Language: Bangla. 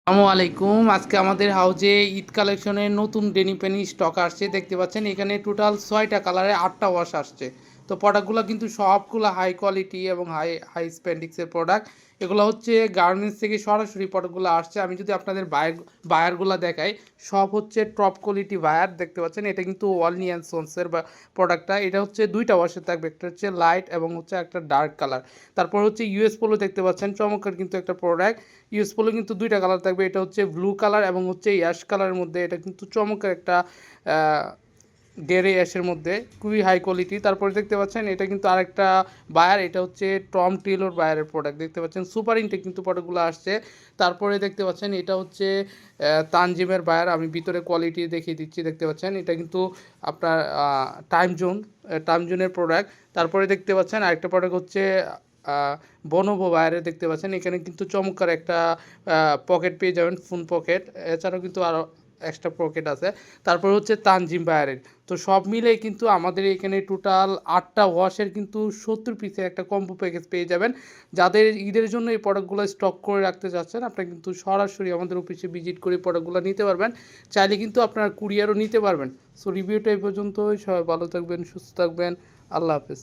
আসসালামু আলাইকুম। আজকে আমাদের হাউজে ঈদ কালেকশনের নতুন ডেনিম পেনি স্টক আসছে। দেখতে পাচ্ছেন এখানে টোটাল 6টা কালারে 8টা ওয়াশ আসছে। তো প্রোডাক্টগুলো কিন্তু সবগুলো হাই কোয়ালিটি এবং হাই হাই স্প্যান্ডিক্সের প্রোডাক্ট। এগুলো হচ্ছে গার্মেন্টস থেকে সরাসরি প্রোডাক্টগুলো আসছে। আমি যদি আপনাদের বায়ারগুলো দেখাই, সব হচ্ছে টপ কোয়ালিটি বায়ার। দেখতে পাচ্ছেন এটা কিন্তু ওয়ালনি অ্যান্ড সন্সের বা প্রোডাক্টটা। এটা হচ্ছে 2টা ওয়াশের থাকবে, একটা হচ্ছে লাইট এবং হচ্ছে একটা ডার্ক কালার। তারপর হচ্ছে ইউএস পোলো দেখতে পাচ্ছেন, চমৎকার কিন্তু একটা প্রোডাক্ট। ইউএস পোলো কিন্তু 2টা কালার থাকবে, এটা হচ্ছে ব্লু কালার এবং হচ্ছে অ্যাশ কালারের মধ্যে। এটা কিন্তু চমৎকার একটা গেরে অ্যাশের মধ্যে, খুবই হাই কোয়ালিটি। তারপরে দেখতে পাচ্ছেন এটা কিন্তু আরেকটা বায়ার, এটা হচ্ছে টম টেলর বায়ারের প্রোডাক্ট। দেখতে পাচ্ছেন সুপার ইনটেক কিন্তু প্রোডাক্টগুলো আসছে। তারপরে দেখতে পাচ্ছেন এটা হচ্ছে তানজিমের বায়ার। আমি ভিতরে কোয়ালিটি দেখিয়ে দিচ্ছি। দেখতে পাচ্ছেন এটা কিন্তু আপনার টাইম জোনের প্রোডাক্ট। তারপরে দেখতে পাচ্ছেন আরেকটা প্রোডাক্ট হচ্ছে বনোভো বায়ারে। দেখতে পাচ্ছেন এখানে কিন্তু চমৎকার একটা পকেট পেয়ে যাবেন, ফোন পকেট। এছাড়াও কিন্তু আরও এক্সট্রা পকেট আছে। তারপর হচ্ছে তানজিম বায়ারের। তো সব মিলেই কিন্তু আমাদের এখানে টোটাল 8টা ওয়াশের কিন্তু 70 পিসের একটা কম্বো প্যাকেজ পেয়ে যাবেন। যাদের ঈদের জন্য এই প্রোডাক্টগুলো স্টক করে রাখতে চাচ্ছেন, আপনারা কিন্তু সরাসরি আমাদের অফিসে ভিজিট করে প্রোডাক্টগুলো নিতে পারবেন। চাইলে কিন্তু আপনারা কুরিয়ারও নিতে পারবেন। সো রিভিউটা এই পর্যন্তই। সবাই ভালো থাকবেন, সুস্থ থাকবেন। আল্লাহ হাফেজ।